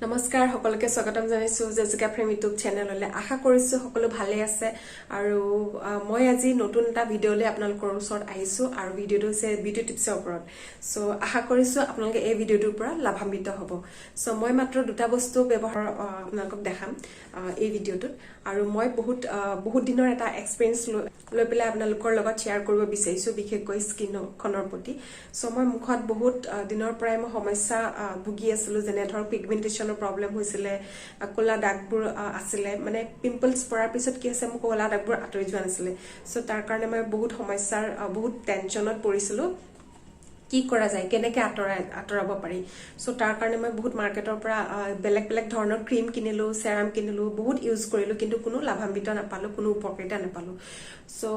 নমস্কাৰ সকলোকে স্বাগতম জনাইছো জেজিকা ফ্ৰেম ইউটিউব চেনেললৈ আশা কৰিছো সকলো ভালে আছে আৰু মই আজি নতুন এটা ভিডিঅ'লৈ আপোনালোকৰ ওচৰত আহিছো আৰু ভিডিঅ'টো হৈছে বিউটি টিপছৰ ওপৰত সো আশা কৰিছো আপোনালোকে এই ভিডিঅ'টোৰ পৰা লাভান্বিত হ'ব সো মই মাত্ৰ দুটা বস্তু ব্যৱহাৰ আপোনালোকক দেখাম এই ভিডিঅ'টোত আৰু মই বহুত দিনৰ এটা এক্সপেৰিয়েন্স লৈ পেলাই আপোনালোকৰ লগত শ্বেয়াৰ কৰিব বিচাৰিছো বিশেষকৈ স্কিনৰ প্ৰতি সো মই মুখত বহুত দিনৰ পৰাই মই সমস্যা ভুগি আছিলো যেনে ধৰক পিগমেন্টেশনৰ প্ৰবলেম হৈছিলে কোলা দাগবোৰ আছিলে মানে পিম্পলছ পৰাৰ পিছত কি হৈছে মোক কোলা দাগবোৰ আঁতৰি যোৱা নাছিলে সো তাৰ কাৰণে মই বহুত সমস্যাৰ বহুত টেনচনত পৰিছিলো কি কৰা যায় কেনেকৈ আঁতৰাব পাৰি সো তাৰ কাৰণে মই বহুত মাৰ্কেটৰ পৰা বেলেগ ধৰণৰ ক্ৰীম কিনিলো সেৰাম কিনিলো বহুত ইউজ কৰিলো কিন্তু কোনো লাভান্বিত নাপালো কোনো উপকাৰিতা নাপালো সো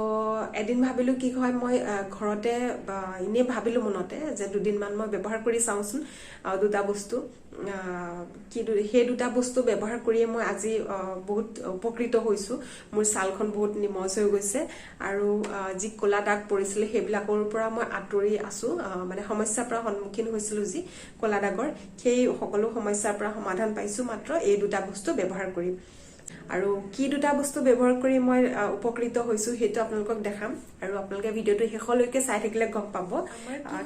এদিন ভাবিলো কি হয় মই ঘৰতে ইনে ভাবিলো মনতে যে দুদিনমান মই ব্যৱহাৰ কৰি চাওঁচোন দুটা বস্তু সেই দুটা বস্তু ব্যৱহাৰ কৰিয়ে মই আজি বহুত উপকৃত হৈছো মোৰ ছালখন বহুত নিমজ হৈ গৈছে আৰু যি কোলা দাগ পৰিছিল সেইবিলাকৰ পৰা মই আঁতৰি আছো মানে সমস্যাৰ পৰা সন্মুখীন হৈছিলো যি কোলা দাগৰ সেই সকলো সমস্যাৰ পৰা সমাধান পাইছো মাত্ৰ এই দুটা বস্তু ব্যৱহাৰ কৰি আৰু কি দুটা বস্তু ব্যৱহাৰ কৰি মই উপকৃত হৈছো হেতু আপোনালোকক দেখাম আৰু আপোনালোকে ভিডিঅটো শেষলৈকে চাই থাকিলে গম পাব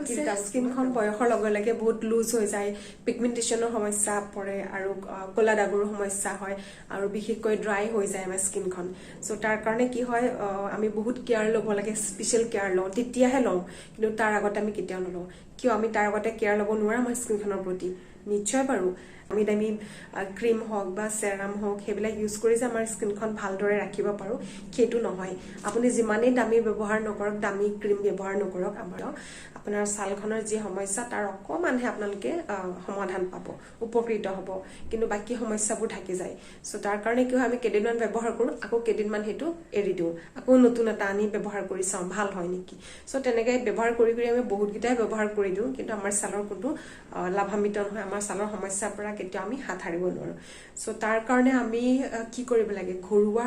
কি স্কিনখন বয়সৰ লগে লগে বহুত লুজ হৈ যায় পিগমেন্টেশনৰ সমস্যা পৰে আৰু কোলা দাগৰ সমস্যা হয় আৰু বিশেষকৈ ড্ৰাই হৈ যায় আমাৰ স্কিনখন সো তাৰ কাৰণে কি হয় আমি বহুত কেয়াৰ ল'ব লাগে স্পেশাল কেয়াৰ লওঁ তেতিয়াহে লওঁ কিন্তু তাৰ আগতে আমি কেতিয়াও নলওঁ কিয় আমি তাৰ আগতে কেয়াৰ ল'ব নোৱাৰা আমাৰ স্কিনখনৰ প্ৰতি নিশ্চয় পাৰো আমি দামি ক্ৰীম হওক বা সেৰাম হওক সেইবিলাক ইউজ কৰি যে আমাৰ স্কিনখন ভালদৰে ৰাখিব পাৰো সেইটো নহয় আপুনি যিমানেই দামী ব্যৱহাৰ নকৰক দামী ক্ৰীম ব্যৱহাৰ নকৰক আপোনাৰ ছালখনৰ যি সমস্যা তাৰ অকমানহে আপোনালোকে সমাধান পাব উপকৃত হ'ব কিন্তু বাকি সমস্যাবোৰ থাকি যায় সো তাৰ কাৰণে কি হয় আমি কেইদিনমান ব্যৱহাৰ কৰো আকৌ কেইদিনমান হেতু এৰি দিও আকৌ নতুন এটা আনি ব্যৱহাৰ কৰি চাওঁ ভাল হয় নেকি সো তেনেকৈ ব্যৱহাৰ কৰি আমি বহুত গিটাই ব্যৱহাৰ কৰি দিও কিন্তু আমাৰ ছালৰ কোনো লাভান্বিত নহয় আমাৰ ছালৰ সমস্যাৰ পৰা কেতিয়া আমি হাত হাৰিব নোৱাৰো সো তাৰ কাৰণে আমি কি কৰিব লাগে ঘৰুৱা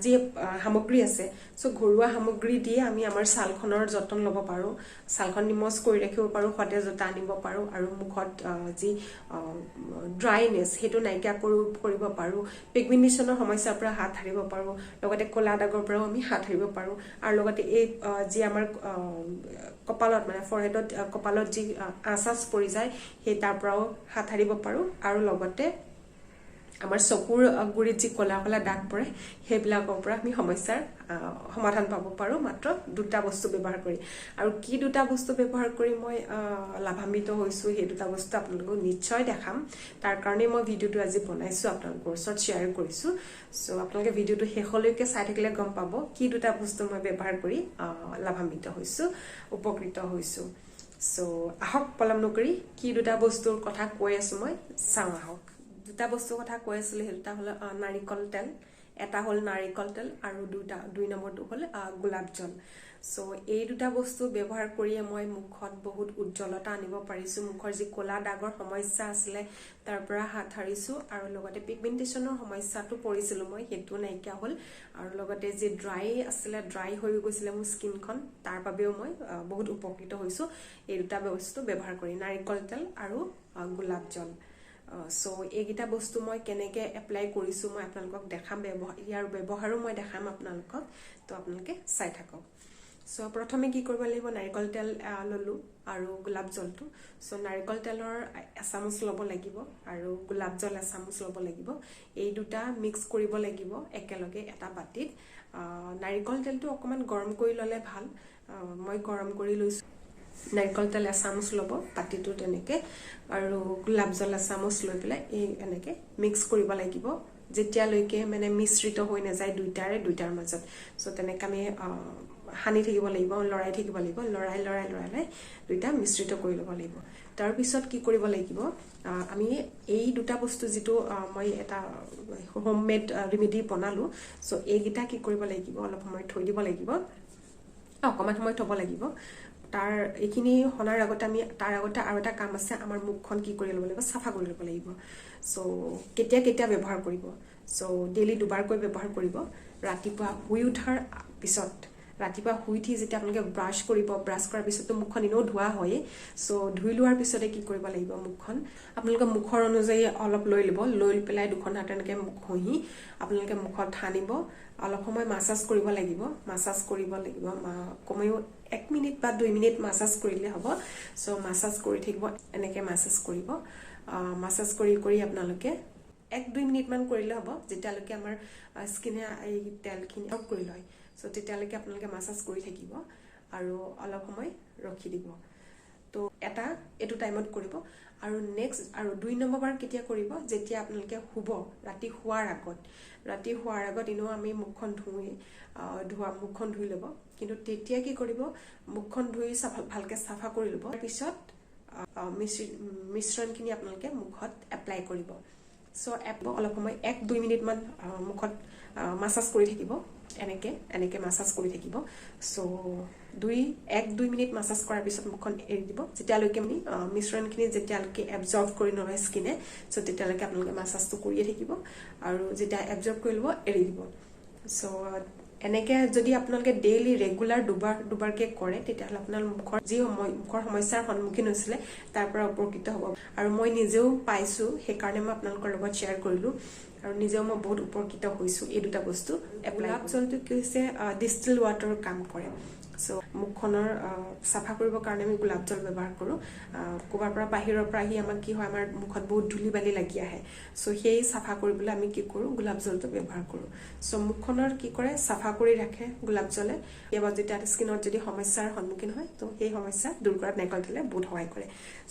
যি সামগ্ৰী আছে সো ঘৰুৱা সামগ্ৰী দিয়ে আমি আমাৰ ছালখনৰ যতন ল'ব পাৰো ছালখন নিমজ কৰি ৰাখিব পাৰো সতেজতা আনিব পাৰো আৰু মুখত যি ড্ৰাইনেছ হেতু নাইকিয়া কৰিব পাৰো পিগমেন্টেশনৰ সমস্যাৰ পৰা হাত হাৰিব পাৰো লগতে কোলা দাগৰ পৰাও আমি হাত হাৰিব পাৰো আৰু লগতে এই যি আমাৰ কপালত মানে ফৰহেডত কপালত যি আঁচাচ পৰি যায় সেই তাৰ পৰাও হাত হাৰিব পাৰো আৰু লগতে আমাৰ চকুৰ গুৰিত যি কোলা কোলা দাগ পৰে সেইবিলাকৰ পৰা আমি সমস্যাৰ সমাধান পাব পাৰো মাত্ৰ দুটা বস্তু ব্যৱহাৰ কৰি আৰু কি দুটা বস্তু ব্যৱহাৰ কৰি মই লাভান্বিত হৈছো সেই দুটা বস্তু আপোনালোকক নিশ্চয় দেখাম তাৰ কাৰণে মই ভিডিঅটো আজি বনাইছো আপোনালোকৰ ওচৰত শ্বেয়াৰ কৰিছো সো আপোনালোকে ভিডিঅটো শেষলৈকে চাই থাকিলে গম পাব কি দুটা বস্তু মই ব্যৱহাৰ কৰি লাভান্বিত হৈছো উপকৃত হৈছো সো আহক পলম নকৰি কি দুটা বস্তুৰ কথা কৈ আছো মই চাওঁ আহক দুটা বস্তুৰ কথা কৈ আছিলো এটা হল নাৰিকল তেল এটা হল নাৰিকল তেল আৰু দুই নম্বৰটো হল গোলাপ জল সো এই দুটা বস্তু ব্যৱহাৰ কৰিয়ে মই মুখত বহুত উজ্জ্বলতা আনিব পাৰিছো মুখৰ যি কোলা দাগৰ সমস্যা আছিলে তাৰ পৰা হাত হাৰিছো আৰু লগতে পিগমেন্টেশনৰ সমস্যাটো পৰিছিল মই হেতু নাইকিয়া হল আৰু লগতে যি ড্ৰাই আছিলে ড্ৰাই হৈ গৈছিলে মোৰ স্কিনখন তাৰ বাবেও মই বহুত উপকৃত হৈছো এই দুটা বস্তু ব্যৱহাৰ কৰি নাৰিকল তেল আৰু গোলাপ জল সো এইকেইটা বস্তু মই কেনেকৈ এপ্লাই কৰিছো মই আপোনালোকক দেখাম ইয়াৰ ব্যৱহাৰো মই দেখাম আপোনালোকক তো আপোনালোকে চাই থাকক সো প্ৰথমে কি কৰিব লাগিব নাৰিকল তেল ললো আৰু গোলাপ জলটো সো নাৰিকল তেলৰ এচামুচ ল'ব লাগিব আৰু গোলাপ জল এচামুচ ল'ব লাগিব এই দুটা মিক্স কৰিব লাগিব একেলগে এটা বাটিত নাৰিকল তেলটো অকমান গৰম কৰি ললে ভাল মই গৰম কৰি লৈছো নাৰিকল তেল এচামুচ ল'ব পাতিটো তেনেকে আৰু গোলাপ জল এচামুচ লৈ পেলাই এই এনেকে মিক্স কৰিব লাগিব যেতিয়ালৈকে মানে মিশ্ৰিত হৈ নাযায় দুইটাৰ মাজত সো তেনেকৈ আমি হানি থাকিব লাগিব লৰাই থাকিব লাগিব লৰাই দুইটা মিশ্ৰিত কৰি ল'ব লাগিব তাৰ পিছত কি কৰিব লাগিব আমি এই দুটা বস্তু যেটো মই এটা হোমমেড ৰেমেডি বনালো সো এইগিটা কি কৰিব লাগিব অলপ সময় থৈ দিব লাগিব অকমান সময় থব লাগিব তাৰ এইখিনি হনাৰ আগতে আমি তাৰ আগতে আৰু এটা কাম আছে আমাৰ মুখখন কি কৰি ল'ব লাগিব সাফা কৰি ল'ব লাগিব সো কেতিয়া ব্যৱহাৰ কৰিব সো ডেইলি দুবাৰকৈ ব্যৱহাৰ কৰিব ৰাতিপুৱা শুই উঠাৰ পিছত ৰাতিপুৱা শুই উঠি যেতিয়া আপোনালোকে ব্ৰাছ কৰিব ব্ৰাছ কৰাৰ পিছতো মুখখন এনেও ধোৱা হয়ে সো ধুই লোৱাৰ পিছতে কি কৰিব লাগিব মুখখন আপোনালোকে মুখৰ অনুযায়ী অলপ লৈ ল'ব লৈ পেলাই দুখন হাত এনেকৈ মুখ ঘঁহি আপোনালোকে মুখত সানিব অলপ সময় মাসাজ কৰিব লাগিব কমেও 1 মিনিট বা 2 মিনিট মাসাজ কৰিলে হ'ব সো মাসাজ কৰি থাকিব এনেকৈ মাসাজ কৰিব মাসাজ কৰি আপোনালোকে 1-2 মিনিট মান কৰিলে হ'ব যেতিয়ালৈকে আমাৰ স্কিনে এই তেলখিনি অফ কৰি লয় সো তেতিয়ালৈকে আপোনালোকে মাসাজ কৰি থাকিব আৰু অলপ সময় ৰখি দিব তো এটা এটো টাইমত কৰিব আৰু নেক্সট আৰু 2 নম্বৰ বাৰ কেতিয়া কৰিব যেতিয়া আপোনালোকে শুব ৰাতি শুৱাৰ আগত ইনো আমি মুখখন মুখখন ধুই ল'ব কিন্তু তেতিয়া কি কৰিব মুখখন ধুই ভালকে সাফা কৰি ল'ব পিছত মিশ্ৰণখিনি আপোনালোকে মুখত এপ্লাই কৰিব সো অলপ সময় 1-2 মিনিট মান মুখত মাসাজ কৰি থাকিব এনেকে মাসাজ কৰি থাকিব সো 1-2 মিনিট মাসাজ কৰাৰ পিছত মুখখন এৰি দিব যেতিয়ালৈকে আমি মিশ্ৰণখিনি যেতিয়ালৈকে এবজৰ্ব কৰি নলয় স্কিনে সো তেতিয়ালৈকে আপোনালোকে মাসাজটো কৰিয়ে থাকিব আৰু যেতিয়া এবজৰ্ব কৰি ল'ব এৰি দিব সো এনেকে যদি আপোনালোকে ডেইলি ৰেগুলাৰ দুবাৰকে কৰে তেতিয়াহ'লে আপোনাৰ মুখৰ সমস্যাৰ সন্মুখীন হৈছিলে তাৰ পৰা উপকৃত হ'ব আৰু মই নিজেও পাইছো সেই কাৰণে মই আপোনালোকৰ লগত শ্বেয়াৰ কৰিলো আৰু নিজেও মই বহুত উপকৃত হৈছো এই দুটা বস্তু গোলাপ জলটো কি হৈছে ডিষ্টিল ৱাটাৰ কাম কৰে সো মুখখনৰ সাফা কৰিবৰ কাৰণে আমি গোলাপ জল ব্যৱহাৰ কৰো কোবাৰ পৰা বাহিৰৰ পৰা আহি আমাক কি হয় আমাৰ মুখত বহুত ধুলি বালি লাগি আহে সো সেই সাফা কৰিবলৈ আমি কি কৰো গোলাপ জলটো ব্যৱহাৰ কৰো সো মুখখনৰ কি কৰে সাফা কৰি ৰাখে গোলাপ জলে এবাৰ যেতিয়া স্কিনত যদি সমস্যাৰ সন্মুখীন হয় তো সেই সমস্যা দূৰ কৰাত নাৰিকল তেলে বহুত সহায় কৰে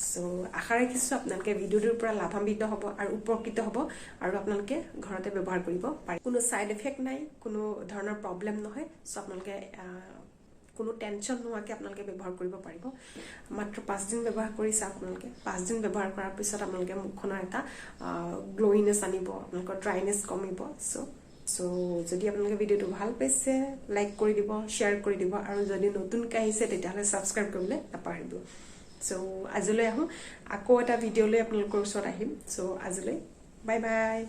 সো আশা ৰাখিছো আপোনালোকে ভিডিওটোৰ পৰা লাভান্বিত হ'ব আৰু উপকৃত হ'ব আৰু আপোনালোকে ঘৰতে ব্যৱহাৰ কৰিব পাৰে কোনো সাইড এফেক্ট নাই কোনো ধৰণৰ প্ৰবলেম নহয় সো আপোনালোকে কোনো টেনশন নোহোৱাকে আপোনালোকে ব্যৱহাৰ কৰিব পাৰিব মাত্ৰ 5 দিন ব্যৱহাৰ কৰি চাওক আপোনালোকে 5 দিন ব্যৱহাৰ কৰাৰ পিছত আপোনালোকে মুখখনৰ এটা গ্লোইনেছ আনিব আপোনালোকৰ ড্ৰাইনেছ কমিব সো যদি আপোনালোকে ভিডিওটো ভাল পাইছে লাইক কৰি দিব শ্বেয়াৰ কৰি দিব আৰু যদি নতুনকৈ আহিছে তেতিয়াহ'লে সাবস্ক্ৰাইব কৰিবলৈ নাপাহৰিব সো আজিলৈ আহোঁ আকৌ এটা ভিডিঅ'লৈ আপোনালোকৰ ওচৰত আহিম সো আজিলৈ বাই বাই